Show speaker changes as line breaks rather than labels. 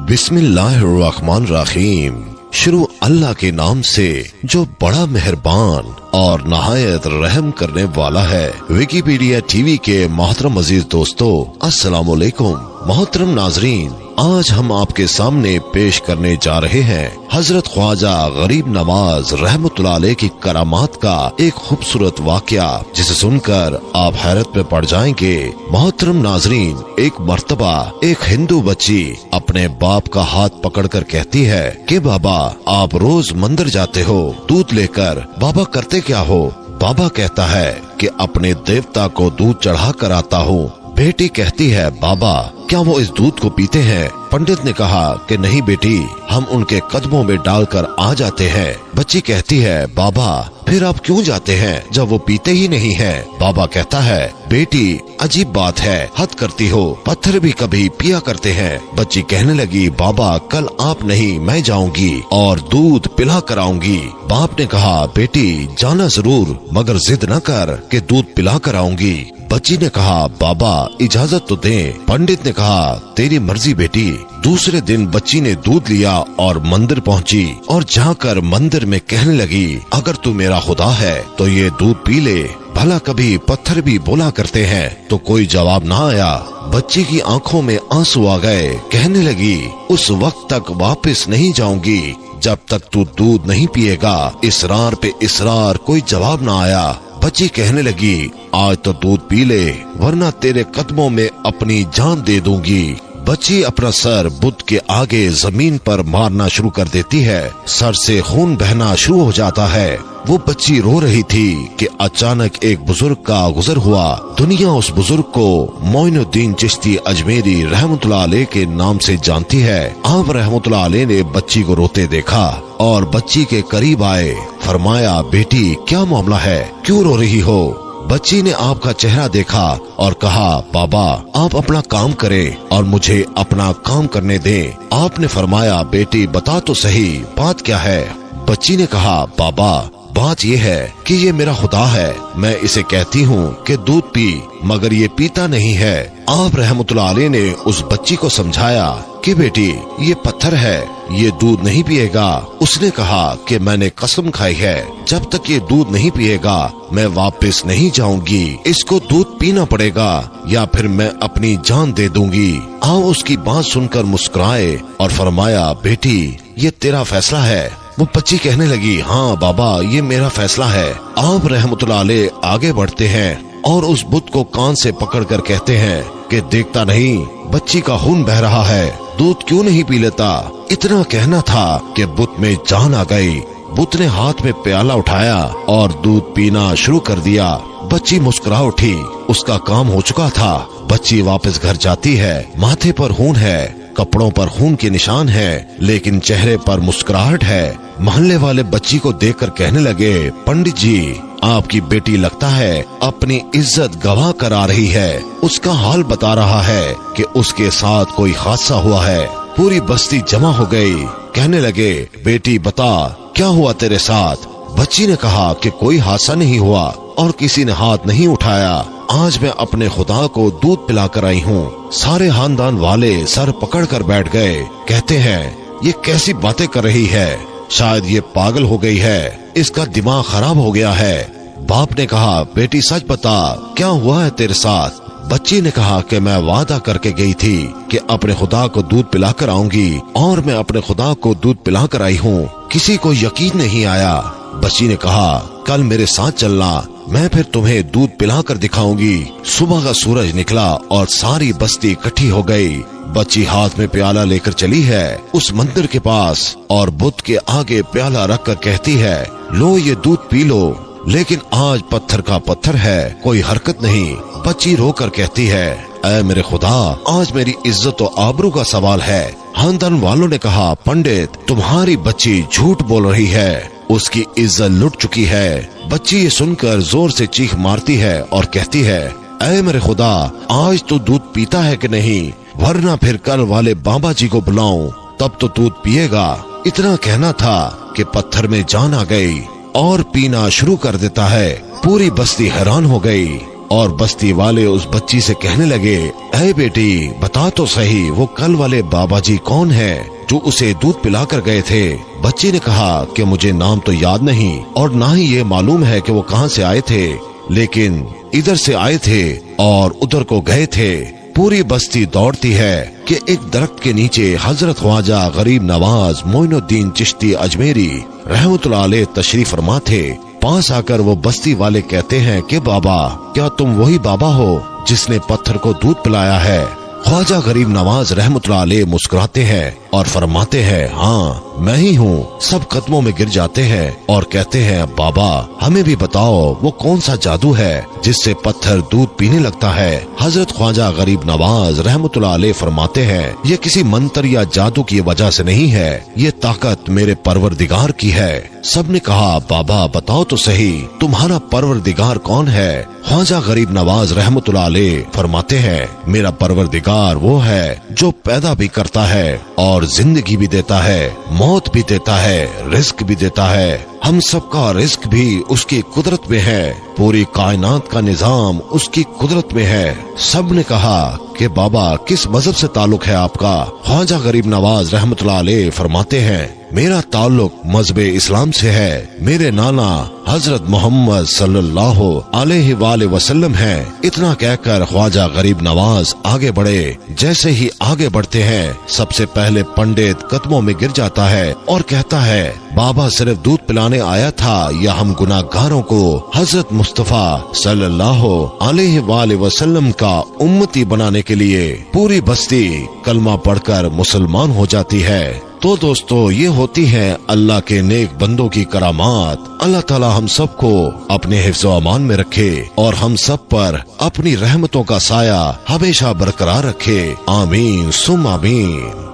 बिस्मिल्लाहिर्रहमानिर्रहीम। शुरू अल्लाह के नाम से जो बड़ा मेहरबान और नहायत रहम करने वाला है। विकिपीडिया टीवी के मोहतरम अजीज दोस्तों, अस्सलाम वालेकुम। मोहतरम नाजरीन, आज हम आपके सामने पेश करने जा रहे हैं हजरत ख्वाजा गरीब नवाज रहमतुल्लाह अलैह की करामात का एक खूबसूरत वाकया, जिसे सुनकर आप हैरत में पड़ जाएंगे। मोहतरम नाजरीन, एक मर्तबा एक हिंदू बच्ची अपने बाप का हाथ पकड़कर कहती है कि बाबा, आप रोज मंदिर जाते हो दूध लेकर, बाबा करते क्या हो? बाबा कहता है कि अपने देवता को दूध चढ़ा कर आता हूँ। बेटी कहती है, बाबा क्या वो इस दूध को पीते हैं? पंडित ने कहा कि नहीं बेटी, हम उनके कदमों में डालकर आ जाते हैं। बच्ची कहती है, बाबा फिर आप क्यों जाते हैं जब वो पीते ही नहीं हैं? बाबा कहता है, बेटी अजीब बात है, हद करती हो, पत्थर भी कभी पिया करते हैं। बच्ची कहने लगी, बाबा कल आप नहीं मैं जाऊंगी और दूध पिला कर आऊंगी। बाप ने कहा, बेटी जाना जरूर, मगर जिद न कर कि दूध पिला कर आऊंगी। बच्ची ने कहा, बाबा इजाजत तो दें। पंडित ने कहा, तेरी मर्जी बेटी। दूसरे दिन बच्ची ने दूध लिया और मंदिर पहुंची और जाकर मंदिर में कहने लगी, अगर तू मेरा खुदा है तो ये दूध पी ले। भला कभी पत्थर भी बोला करते हैं। तो कोई जवाब ना आया। बच्ची की आंखों में आंसू आ गए। कहने लगी, उस वक्त तक वापस नहीं जाऊंगी जब तक तू दूध नहीं पिएगा। इसरार पे इसरार, कोई जवाब ना आया। बच्ची कहने लगी, आज तो दूध पी ले, वरना तेरे कदमों में अपनी जान दे दूंगी। बच्ची अपना सर बुद्ध के आगे जमीन पर मारना शुरू कर देती है। सर से खून बहना शुरू हो जाता है। वो बच्ची रो रही थी कि अचानक एक बुजुर्ग का गुजर हुआ। दुनिया उस बुजुर्ग को मोइनुद्दीन चिश्ती अजमेरी रहमतुल्लाह अलैह के नाम से जानती है। आप रहमतुल्लाह अलैह ने बच्ची को रोते देखा और बच्ची के करीब आए। फरमाया, बेटी क्या मामला है, क्यों रो रही हो? बच्ची ने आपका चेहरा देखा और कहा, बाबा आप अपना काम करें और मुझे अपना काम करने दें। आपने फरमाया, बेटी बता तो सही, बात क्या है? बच्ची ने कहा, बाबा बात ये है कि ये मेरा खुदा है। मैं इसे कहती हूँ कि दूध पी, मगर ये पीता नहीं है। आप रहमतुल्लाह अलैह ने उस बच्ची को समझाया कि बेटी ये पत्थर है, ये दूध नहीं पिएगा। उसने कहा कि मैंने कसम खाई है, जब तक ये दूध नहीं पिएगा मैं वापस नहीं जाऊंगी। इसको दूध पीना पड़ेगा या फिर मैं अपनी जान दे दूंगी। आप उसकी बात सुनकर मुस्कुराए और फरमाया, बेटी ये तेरा फैसला है। वो बच्ची कहने लगी, हाँ बाबा ये मेरा फैसला है। आप रहमतुल्लाह अलैह आगे बढ़ते हैं और उस बुत को कान से पकड़कर कहते हैं कि देखता नहीं, बच्ची का खून बह रहा है, दूध क्यों नहीं पी लेता? इतना कहना था कि बुत में जान आ गई। बुत ने हाथ में प्याला उठाया और दूध पीना शुरू कर दिया। बच्ची मुस्कुरा उठी, उसका काम हो चुका था। बच्ची वापस घर जाती है। माथे पर खून है, कपड़ों पर खून के निशान है, लेकिन चेहरे पर मुस्कुराहट है। मोहल्ले वाले बच्ची को देखकर कहने लगे, पंडित जी आपकी बेटी लगता है अपनी इज्जत गवा कर आ रही है। उसका हाल बता रहा है कि उसके साथ कोई हादसा हुआ है। पूरी बस्ती जमा हो गई। कहने लगे, बेटी बता क्या हुआ तेरे साथ? बच्ची ने कहा कि कोई हादसा नहीं हुआ और किसी ने हाथ नहीं उठाया। आज मैं अपने खुदा को दूध पिला कर आई हूँ। सारे खानदान वाले सर पकड़ कर बैठ गए। कहते हैं, ये कैसी बातें कर रही है, शायद ये पागल हो गई है, इसका दिमाग खराब हो गया है। बाप ने कहा, बेटी सच बता क्या हुआ है तेरे साथ? बच्ची ने कहा कि मैं वादा करके गई थी कि अपने खुदा को दूध पिलाकर आऊंगी और मैं अपने खुदा को दूध पिलाकर आई हूँ। किसी को यकीन नहीं आया। बच्ची ने कहा, कल मेरे साथ चलना, मैं फिर तुम्हें दूध पिलाकर दिखाऊंगी। सुबह का सूरज निकला और सारी बस्ती इकट्ठी हो गई। बच्ची हाथ में प्याला लेकर चली है उस मंदिर के पास और बुत के आगे प्याला रखकर कहती है, लो ये दूध पी लो। लेकिन आज पत्थर का पत्थर है, कोई हरकत नहीं। बच्ची रोकर कहती है, ऐ मेरे खुदा, आज मेरी इज्जत और आबरू का सवाल है। खानदान वालों ने कहा, पंडित तुम्हारी बच्ची झूठ बोल रही है, उसकी इज्जत लुट चुकी है। बच्ची ये सुनकर जोर से चीख मारती है और कहती है, ऐ मेरे खुदा, आज तो दूध पीता है कि नहीं, वरना फिर कल वाले बाबा जी को बुलाऊं, तब तो दूध पिएगा। इतना कहना था कि पत्थर में जान आ गई और पीना शुरू कर देता है। पूरी बस्ती हैरान हो गई। और बस्ती वाले उस बच्ची से कहने लगे, ऐ बेटी बता तो सही वो कल वाले बाबा जी कौन है जो उसे दूध पिला कर गए थे। बच्ची ने कहा कि मुझे नाम तो याद नहीं और ना ही ये मालूम है कि वो कहाँ से आए थे, लेकिन इधर से आए थे और उधर को गए थे। पूरी बस्ती दौड़ती है कि एक दरख्त के नीचे हजरत ख्वाजा गरीब नवाज मोइनुद्दीन चिश्ती अजमेरी रहमतुल्लाह अलैह तशरीफ फरमा थे। पास आकर वो बस्ती वाले कहते हैं कि बाबा क्या तुम वही बाबा हो जिसने पत्थर को दूध पिलाया है? ख्वाजा गरीब नवाज रहमतुल्लाह अलैह मुस्कुराते हैं और फरमाते हैं, हाँ मैं ही हूँ। सब कदमों में गिर जाते हैं और कहते हैं, बाबा हमें भी बताओ वो कौन सा जादू है जिससे पत्थर दूध पीने लगता है? हजरत ख्वाजा गरीब नवाज रहमतुल्लाह अलैह फरमाते हैं, ये किसी मंत्र या जादू की वजह से नहीं है, ये ताकत मेरे परवरदिगार की है। सबने कहा, बाबा बताओ तो सही तुम्हारा परवरदिगार कौन है? ख्वाजा गरीब नवाज रहमतुल्लाह अलैह फरमाते हैं, मेरा परवरदिगार वो है जो पैदा भी करता है और जिंदगी भी देता है, मौत भी देता है, रिस्क भी देता है। हम सबका रिस्क भी उसकी कुदरत में है, पूरी कायनात का निजाम उसकी कुदरत में है। सब ने कहा कि बाबा किस मजहब से ताल्लुक है आपका? ख्वाजा गरीब नवाज रहमतुल्लाह अलैह फरमाते हैं, मेरा ताल्लुक मजहब इस्लाम से है। मेरे नाना हजरत मोहम्मद सल्लल्लाहु अलैहि वसल्लम हैं। इतना कहकर ख्वाजा गरीब नवाज आगे बढ़े। जैसे ही आगे बढ़ते हैं सबसे पहले पंडित कदमों में गिर जाता है और कहता है, बाबा सिर्फ दूध पिलाने आया था या हम गुनाहगारों को हजरत मुस्तफा सल्लल्लाहु अलैहि वसल्लम का उम्मती बनाने के लिए? पूरी बस्ती कलमा पढ़कर मुसलमान हो जाती है। तो दोस्तों ये होती है अल्लाह के नेक बंदों की करामात। अल्लाह ताला हम सबको अपने हिफ्ज़ व अमान में रखे और हम सब पर अपनी रहमतों का साया हमेशा बरकरार रखे। आमीन सुम आमीन।